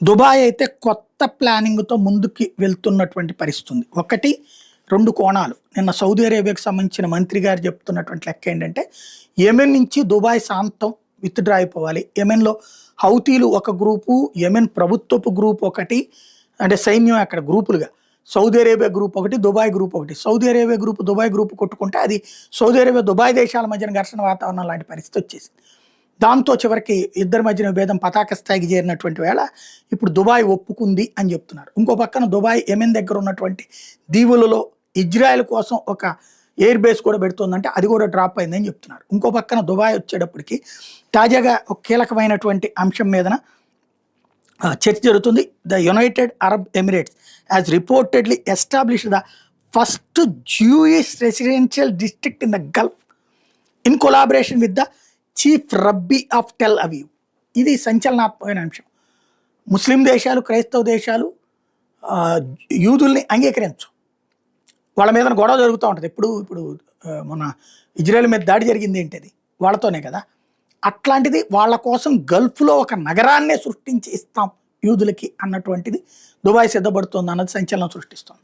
Dubai అయితే కొత్త ప్లానింగ్‌తో ముందుకి వెళ్తున్నటువంటి పరిస్థితి ఉంది. ఒకటి 2 కోణాలు. నిన్న సౌదీ అరేబియాకి సంబంధించిన మంత్రి గారు చెప్తున్నటువంటి లెక్క ఏంటంటే, యెమెన్ నుంచి దుబాయ్ సాంతం విత్‌డ్రా అయిపోవాలి. యెమెన్‌లో హౌతీలు ఒక గ్రూపు, యెమెన్ ప్రభుత్వపు గ్రూప్ ఒకటి, అంటే సైన్యం అక్కడ గ్రూపులుగా. సౌదీ అరేబియా గ్రూప్ ఒకటి, దుబాయ్ గ్రూప్ ఒకటి. Saudi Arabia group, Dubai group కొట్టుకుంటే అది సౌదీ అరేబియా, దుబాయ్ దేశాల మధ్యన ఘర్షణ వాతావరణం లాంటి పరిస్థితి వచ్చేసింది. దాంతో చివరికి ఇద్దరి మధ్యన విభేదం పతాక స్థాయికి చేరినటువంటి వేళ ఇప్పుడు దుబాయ్ ఒప్పుకుంది అని చెప్తున్నారు. ఇంకో పక్కన దుబాయ్ యెమెన్ దగ్గర ఉన్నటువంటి దీవులలో ఇజ్రాయెల్ కోసం ఒక ఎయిర్ బేస్ కూడా పెడుతుందంటే అది కూడా డ్రాప్ అయిందని చెప్తున్నారు. ఇంకో పక్కన దుబాయ్ వచ్చేటప్పటికి తాజాగా ఒక కీలకమైనటువంటి అంశం మీదన చర్చ జరుగుతుంది. The United Arab Emirates has reportedly established the first Jewish residential district in the Gulf in collaboration with the chief rabbi of Tel Aviv. ఇది సంచలనాత్మకమైన అంశం. ముస్లిం దేశాలు, క్రైస్తవ దేశాలు యూదుల్ని అంగీకరించు. వాళ్ళ మీద గొడవ జరుగుతూ ఉంటుంది. ఇప్పుడు మన ఇజ్రాయెల్ మీద దాడి జరిగింది ఏంటిది వాళ్ళతోనే కదా. అట్లాంటిది వాళ్ళ కోసం గల్ఫ్లో ఒక నగరాన్నే సృష్టించి ఇస్తాం యూదులకి అన్నటువంటిది దుబాయ్ సిద్ధపడుతుంది అన్నది సంచలనం సృష్టిస్తుంది.